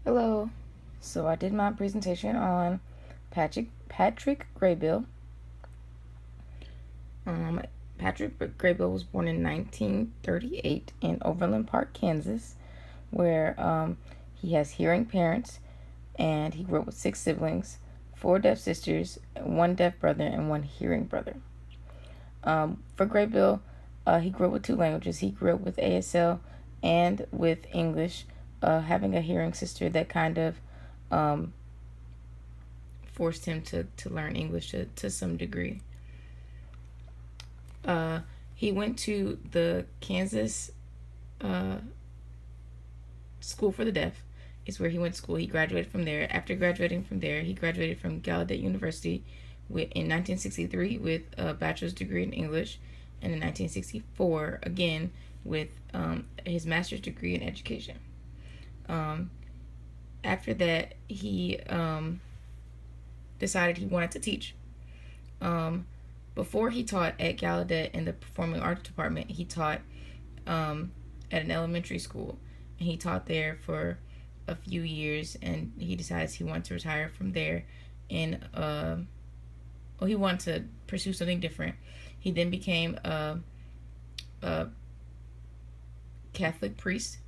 Hello. So I did my presentation on Patrick Graybill. Um, Patrick Graybill was born in 1938 in Overland Park, Kansas, where he has hearing parents, and he grew up with six siblings, four deaf sisters, one deaf brother, and one hearing brother. For Graybill, he grew up with two languages. He grew up with ASL and with English, having a hearing sister that kind of um, forced him to learn English to some degree. Uh, he went to the Kansas uh, School for the Deaf, is where he went to school. He graduated from there. After graduating from there, he graduated from Gallaudet University in 1963 with a bachelor's degree in English, and in 1964 again with his master's degree in education. Um, After that, he decided he wanted to teach. Um, Before he taught at Gallaudet in the performing arts department, he taught at an elementary school, and he taught there for a few years. And he decides he wants to retire from there, and well, he wanted to pursue something different. He then became a Catholic priest,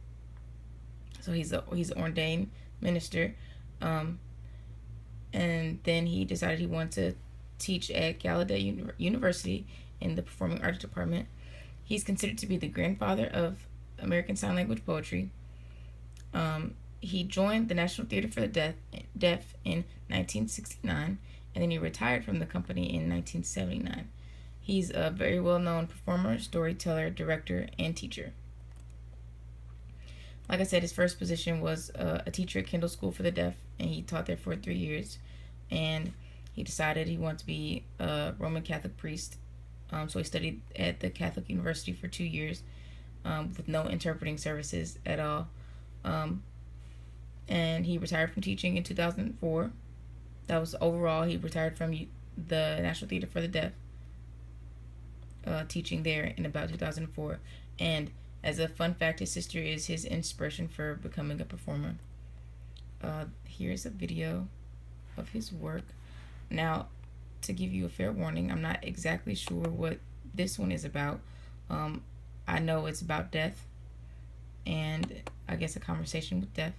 so he's an ordained minister. Um, and then he decided he wanted to teach at Gallaudet University in the performing arts department. He's considered to be the grandfather of American Sign Language poetry. He joined the National Theater for the Deaf in 1969, and then he retired from the company in 1979. He's a very well known performer, storyteller, director, and teacher. Like I said, his first position was a teacher at Kendall School for the Deaf, and he taught there for 3 years. And he decided he wanted to be a Roman Catholic priest. So he studied at the Catholic University for 2 years with no interpreting services at all. And he retired from teaching in 2004. That was overall, he retired from the National Theater for the Deaf, teaching there in about 2004. And as a fun fact, his sister is his inspiration for becoming a performer. Here's a video of his work. Now, to give you a fair warning, I'm not exactly sure what this one is about. I know it's about death, and I guess a conversation with death.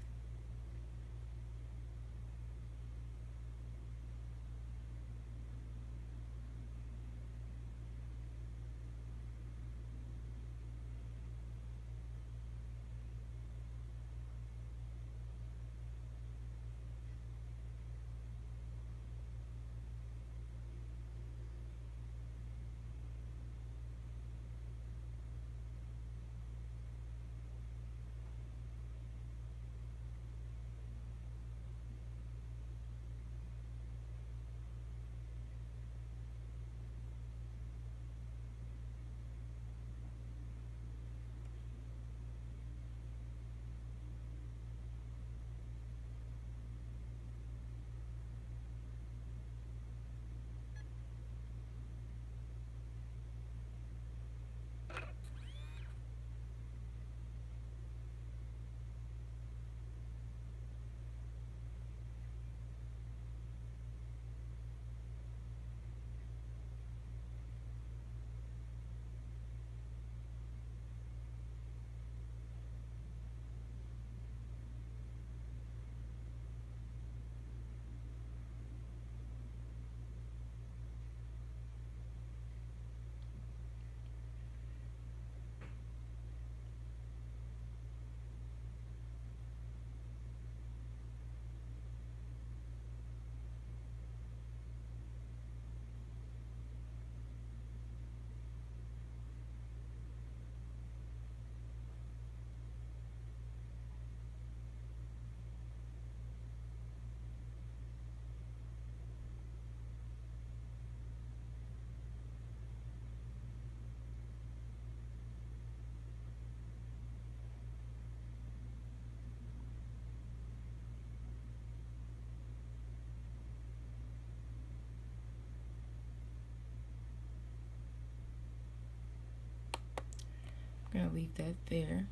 I'm gonna leave that there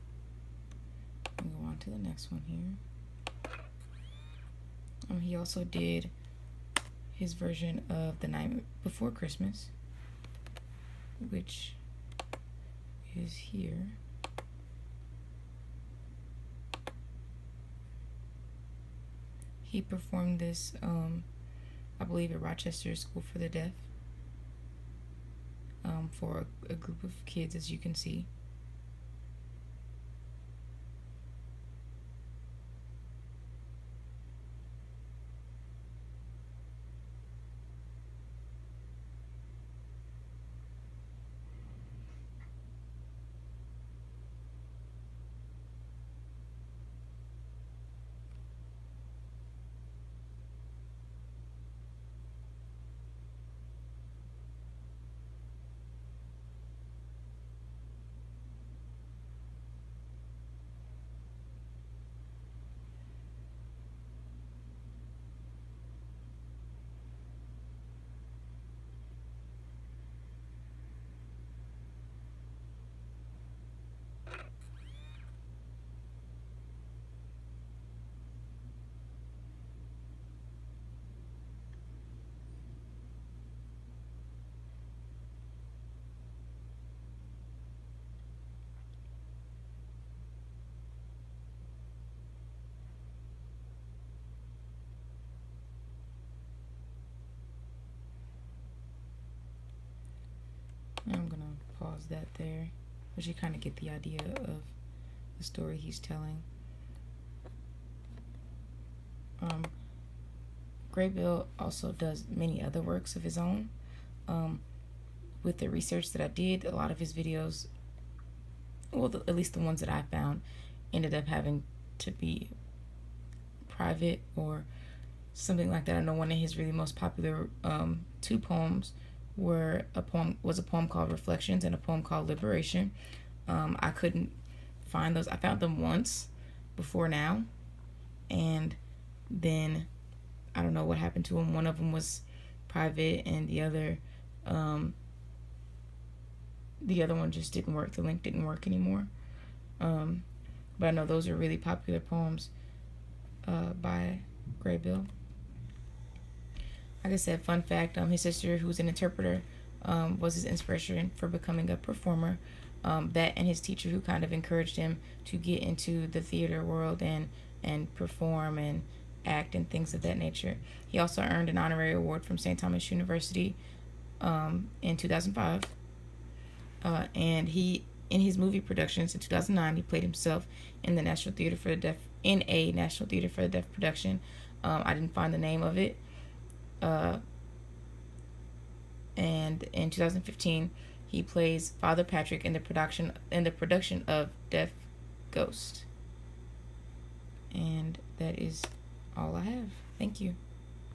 and go on to the next one here. He also did his version of The Night Before Christmas, which is here. He performed this, I believe, at Rochester School for the Deaf, for a group of kids, as you can see. I'm gonna pause that there, but you kind of get the idea of the story he's telling. Graybill also does many other works of his own. With the research that I did, a lot of his videos, well, at least the ones that I found, ended up having to be private or something like that. I know one of his really most popular two poems was a poem called Reflections and a poem called Liberation. I couldn't find those. I found them once before now, and then I don't know what happened to them. One of them was private, and the other one just didn't work. The link didn't work anymore. But I know those are really popular poems by Graybill. Like I said, fun fact, his sister, who's an interpreter, was his inspiration for becoming a performer. That and his teacher, who kind of encouraged him to get into the theater world and perform and act and things of that nature. He also earned an honorary award from St. Thomas University in 2005. And in his movie productions in 2009, he played himself in the National Theater for the Deaf, in a National Theater for the Deaf production. I didn't find the name of it. And in 2015, he plays Father Patrick in the production of Deaf Ghost. And that is all I have. Thank you.